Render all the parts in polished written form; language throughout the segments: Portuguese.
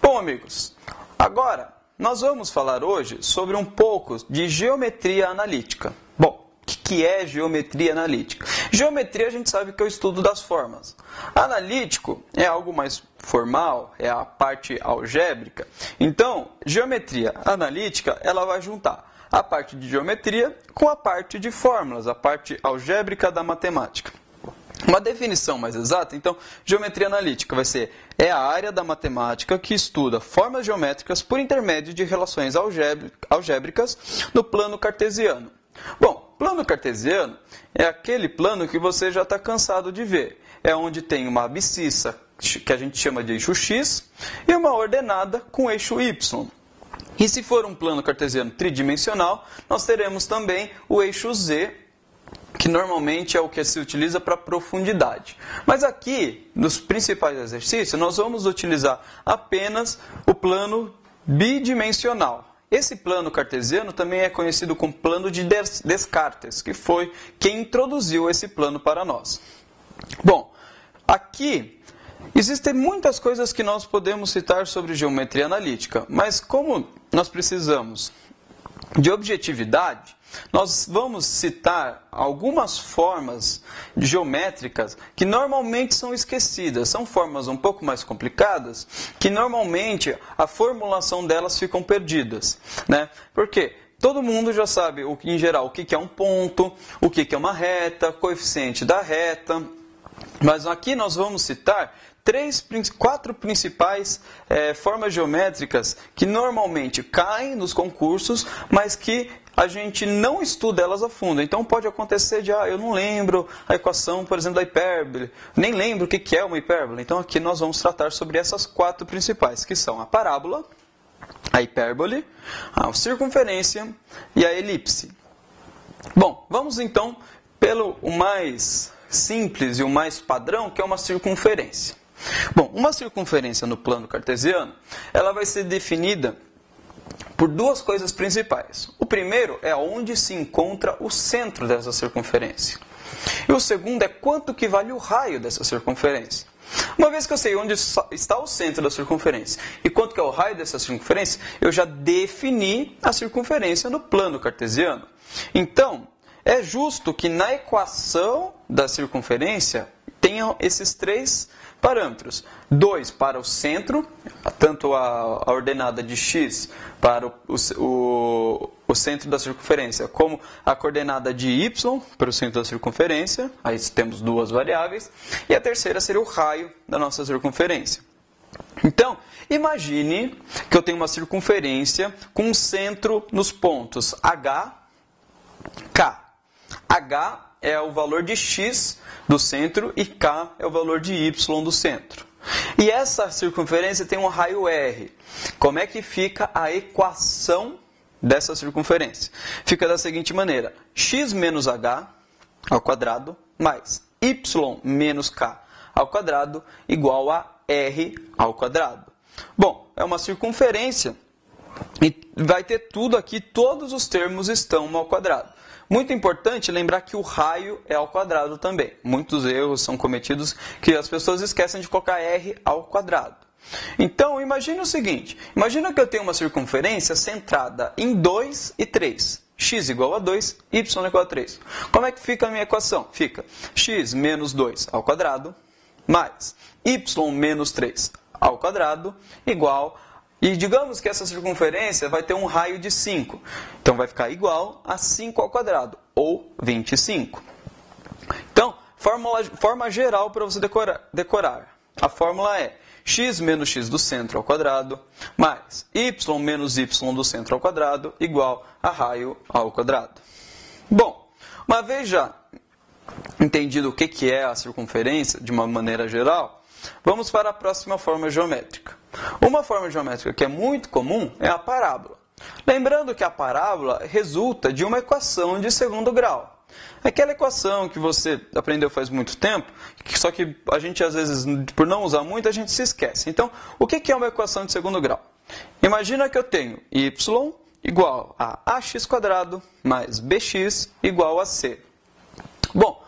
Bom, amigos, agora nós vamos falar hoje sobre um pouco de geometria analítica. Bom, o que é geometria analítica? Geometria a gente sabe que é o estudo das formas. Analítico é algo mais formal, é a parte algébrica. Então, geometria analítica, ela vai juntar a parte de geometria com a parte de fórmulas, a parte algébrica da matemática. Uma definição mais exata, então, geometria analítica vai ser a área da matemática que estuda formas geométricas por intermédio de relações algébricas no plano cartesiano. Bom, plano cartesiano é aquele plano que você já está cansado de ver. É onde tem uma abscissa, que a gente chama de eixo X, e uma ordenada com eixo Y. E se for um plano cartesiano tridimensional, nós teremos também o eixo Z, que normalmente é o que se utiliza para profundidade. Mas aqui, nos principais exercícios, nós vamos utilizar apenas o plano bidimensional. Esse plano cartesiano também é conhecido como plano de Descartes, que foi quem introduziu esse plano para nós. Bom, aqui existem muitas coisas que nós podemos citar sobre geometria analítica, mas como nós precisamos de objetividade, nós vamos citar algumas formas geométricas que normalmente são esquecidas. São formas um pouco mais complicadas que normalmente a formulação delas ficam perdidas, né? Por quê? Todo mundo já sabe, em geral, o que é um ponto, o que é uma reta, coeficiente da reta. Mas aqui nós vamos citar quatro principais formas geométricas que normalmente caem nos concursos, mas que a gente não estuda elas a fundo. Então pode acontecer de, eu não lembro a equação, por exemplo, da hipérbole, nem lembro o que é uma hipérbole. Então aqui nós vamos tratar sobre essas quatro principais, que são a parábola, a hipérbole, a circunferência e a elipse. Bom, vamos então pelo mais simples e o mais padrão, que é uma circunferência. Bom, uma circunferência no plano cartesiano, ela vai ser definida por duas coisas principais. O primeiro é onde se encontra o centro dessa circunferência. E o segundo é quanto que vale o raio dessa circunferência. Uma vez que eu sei onde está o centro da circunferência e quanto que é o raio dessa circunferência, eu já defini a circunferência no plano cartesiano. Então, é justo que na equação da circunferência tenham esses três parâmetros. 2 para o centro, tanto a ordenada de x para o centro da circunferência, como a coordenada de y para o centro da circunferência. Aí temos duas variáveis. E a terceira seria o raio da nossa circunferência. Então, imagine que eu tenho uma circunferência com um centro nos pontos H, K. H é o valor de x do centro e K é o valor de y do centro. E essa circunferência tem um raio R. Como é que fica a equação dessa circunferência? Fica da seguinte maneira: x menos h ao quadrado mais y menos k ao quadrado igual a r ao quadrado. Bom, é uma circunferência e vai ter tudo aqui, todos os termos estão ao quadrado. Muito importante lembrar que o raio é ao quadrado também. Muitos erros são cometidos que as pessoas esquecem de colocar r ao quadrado. Então, imagine o seguinte. Imagina que eu tenho uma circunferência centrada em 2 e 3. X igual a 2, y igual a 3. Como é que fica a minha equação? Fica x menos 2 ao quadrado mais y menos 3 ao quadrado igual. E digamos que essa circunferência vai ter um raio de 5. Então vai ficar igual a 5 ao quadrado, ou 25. Então, forma geral para você decorar. A fórmula é x menos x do centro ao quadrado, mais y menos y do centro ao quadrado, igual a raio ao quadrado. Bom, uma vez já entendido o que é a circunferência de uma maneira geral, vamos para a próxima forma geométrica. Uma forma geométrica que é muito comum é a parábola. Lembrando que a parábola resulta de uma equação de segundo grau. Aquela equação que você aprendeu faz muito tempo, só que a gente às vezes, por não usar muito, a gente se esquece. Então, o que é uma equação de segundo grau? Imagina que eu tenho y igual a ax² mais bx igual a c. Bom,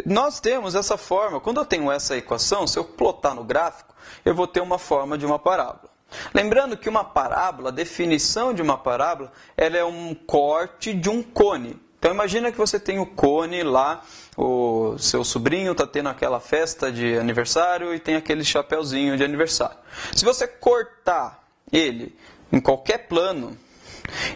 nós temos essa forma, quando eu tenho essa equação, se eu plotar no gráfico, eu vou ter uma forma de uma parábola. Lembrando que uma parábola, a definição de uma parábola, ela é um corte de um cone. Então imagina que você tem o cone lá, o seu sobrinho está tendo aquela festa de aniversário e tem aquele chapéuzinho de aniversário. Se você cortar ele em qualquer plano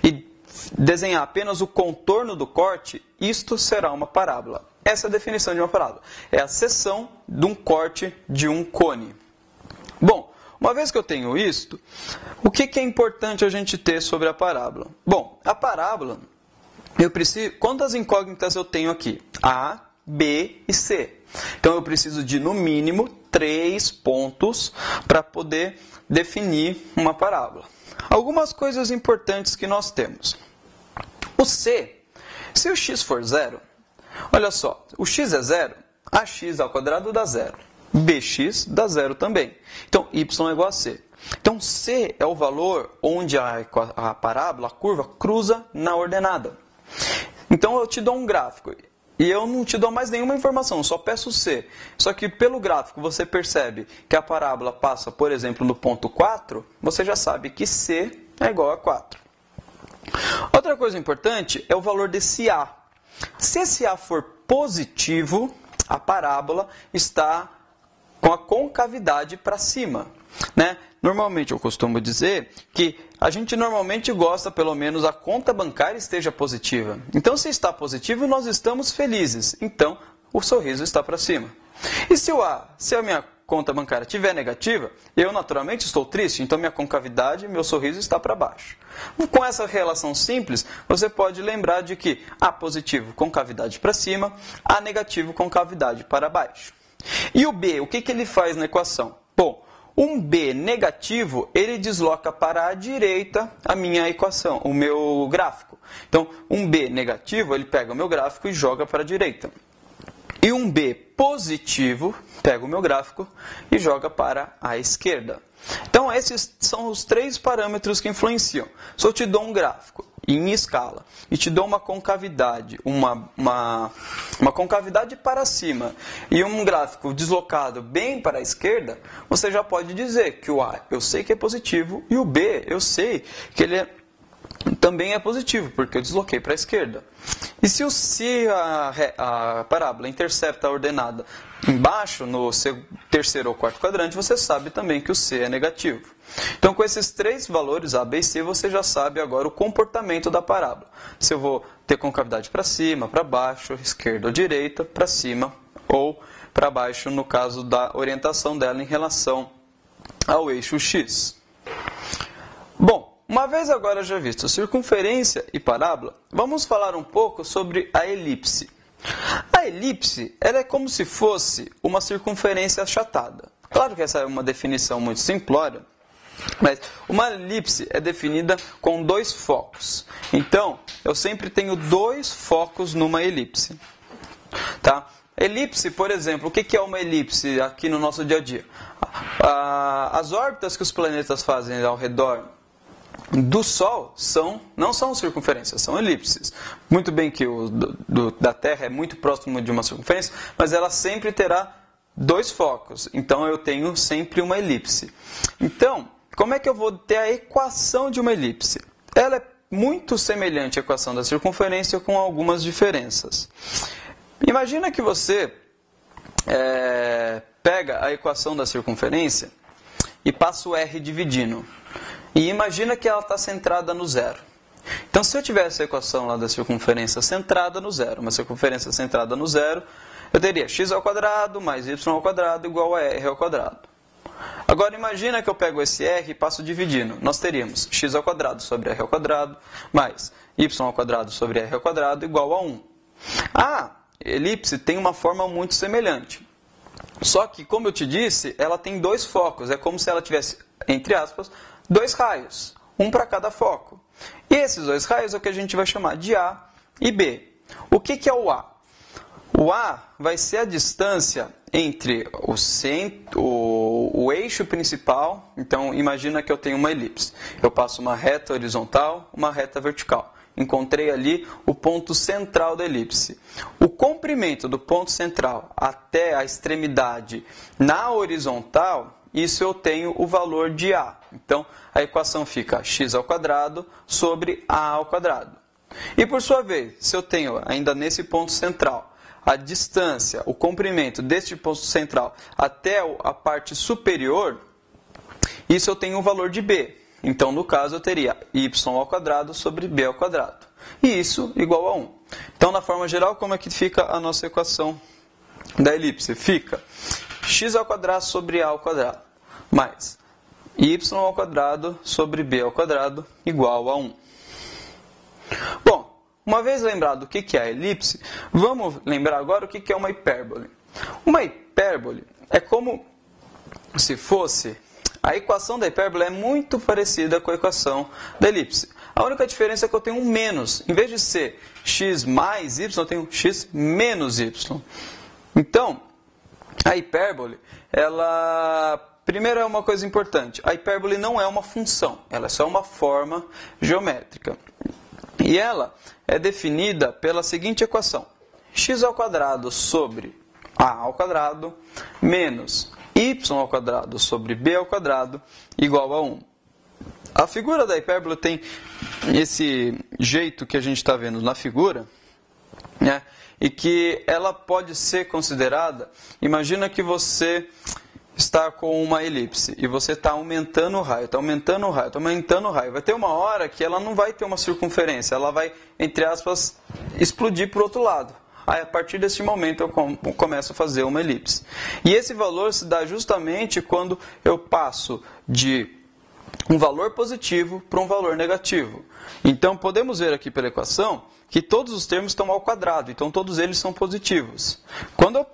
e desenhar apenas o contorno do corte, isto será uma parábola. Essa é a definição de uma parábola. É a seção de um corte de um cone. Bom, uma vez que eu tenho isto, o que é importante a gente ter sobre a parábola? Bom, a parábola, eu preciso, quantas incógnitas eu tenho aqui? A, B e C. Então eu preciso de no mínimo 3 pontos para poder definir uma parábola. Algumas coisas importantes que nós temos. O C, se o x for zero, olha só, o x é zero, ax ao quadrado dá zero. Bx dá zero também. Então, y é igual a c. Então, c é o valor onde a parábola, a curva, cruza na ordenada. Então, eu te dou um gráfico e eu não te dou mais nenhuma informação, só peço c. Só que pelo gráfico você percebe que a parábola passa, por exemplo, no ponto 4, você já sabe que c é igual a 4. Outra coisa importante é o valor desse a. Se esse a for positivo, a parábola está com a concavidade para cima, né? Normalmente eu costumo dizer que a gente normalmente gosta, pelo menos, a conta bancária esteja positiva. Então, se está positivo, nós estamos felizes. Então, o sorriso está para cima. E se a minha conta bancária estiver negativa, eu naturalmente estou triste. Então, minha concavidade, meu sorriso está para baixo. Com essa relação simples, você pode lembrar de que A positivo, concavidade para cima, A negativo, concavidade para baixo. E o B, o que ele faz na equação? Bom, um B negativo, ele desloca para a direita a minha equação, o meu gráfico. Então, um B negativo, ele pega o meu gráfico e joga para a direita. E um B positivo, pega o meu gráfico e joga para a esquerda. Então, esses são os 3 parâmetros que influenciam. Se eu te dou um gráfico em escala e te dou uma concavidade, uma concavidade para cima e um gráfico deslocado bem para a esquerda, você já pode dizer que o A eu sei que é positivo e o B eu sei que ele também é positivo, porque eu desloquei para a esquerda. E se a parábola intercepta a ordenada embaixo, no terceiro ou quarto quadrante, você sabe também que o C é negativo. Então, com esses 3 valores, A, B e C, você já sabe agora o comportamento da parábola. Se eu vou ter concavidade para cima, para baixo, esquerda ou direita, para cima ou para baixo, no caso da orientação dela em relação ao eixo X. Bom, uma vez agora já visto circunferência e parábola, vamos falar um pouco sobre a elipse. A elipse ela é como se fosse uma circunferência achatada. Claro que essa é uma definição muito simplória, mas uma elipse é definida com 2 focos. Então, eu sempre tenho 2 focos numa elipse. Tá? Elipse, por exemplo, o que é uma elipse aqui no nosso dia a dia? As órbitas que os planetas fazem ao redor do Sol não são circunferências, são elipses. Muito bem que o da Terra é muito próximo de uma circunferência, mas ela sempre terá 2 focos. Então, eu tenho sempre uma elipse. Então, como é que eu vou ter a equação de uma elipse? Ela é muito semelhante à equação da circunferência, com algumas diferenças. Imagina que você pega a equação da circunferência e passa o R dividindo. E imagina que ela está centrada no zero. Então, se eu tivesse a equação lá da circunferência centrada no zero, uma circunferência centrada no zero, eu teria x ao quadrado mais y ao quadrado igual a r ao quadrado. Agora, imagina que eu pego esse r e passo dividindo. Nós teríamos x ao quadrado sobre r ao quadrado mais y ao quadrado sobre r ao quadrado igual a 1. A elipse tem uma forma muito semelhante. Só que, como eu te disse, ela tem 2 focos. É como se ela tivesse, entre aspas, 2 raios, um para cada foco. E esses 2 raios é o que a gente vai chamar de A e B. O que é o A? O A vai ser a distância entre o eixo principal. Então, imagina que eu tenho uma elipse. Eu passo uma reta horizontal, uma reta vertical. encontrei ali o ponto central da elipse. O comprimento do ponto central até a extremidade na horizontal, isso eu tenho o valor de A. Então, a equação fica x² sobre A². E por sua vez, se eu tenho ainda nesse ponto central a distância, o comprimento deste ponto central até a parte superior, isso eu tenho o valor de B. Então, no caso, eu teria y² sobre B². E isso igual a 1. Então, na forma geral, como é que fica a nossa equação da elipse? Fica x² sobre A² mais y² sobre B² igual a 1. Bom, uma vez lembrado o que é a elipse, vamos lembrar agora o que é uma hipérbole. Uma hipérbole é como se fosse... A equação da hipérbole é muito parecida com a equação da elipse. A única diferença é que eu tenho um menos. Em vez de ser x mais y, eu tenho x menos y. Então, a hipérbole, primeiro é uma coisa importante. A hipérbole não é uma função, ela é só uma forma geométrica. E ela é definida pela seguinte equação. x² sobre A² menos y² sobre B² igual a 1. A figura da hipérbole tem esse jeito que a gente está vendo na figura, né? E que ela pode ser considerada, imagina que você está com uma elipse e você está aumentando o raio, está aumentando o raio, está aumentando o raio. Vai ter uma hora que ela não vai ter uma circunferência, ela vai, entre aspas, explodir para o outro lado. Aí, a partir desse momento, eu começo a fazer uma elipse. E esse valor se dá justamente quando eu passo de um valor positivo para um valor negativo. Então, podemos ver aqui pela equação que todos os termos estão ao quadrado, então todos eles são positivos. Quando eu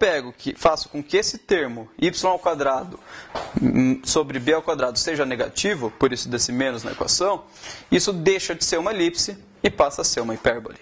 faço com que esse termo y² sobre B² seja negativo, por isso desse menos na equação, isso deixa de ser uma elipse e passa a ser uma hipérbole.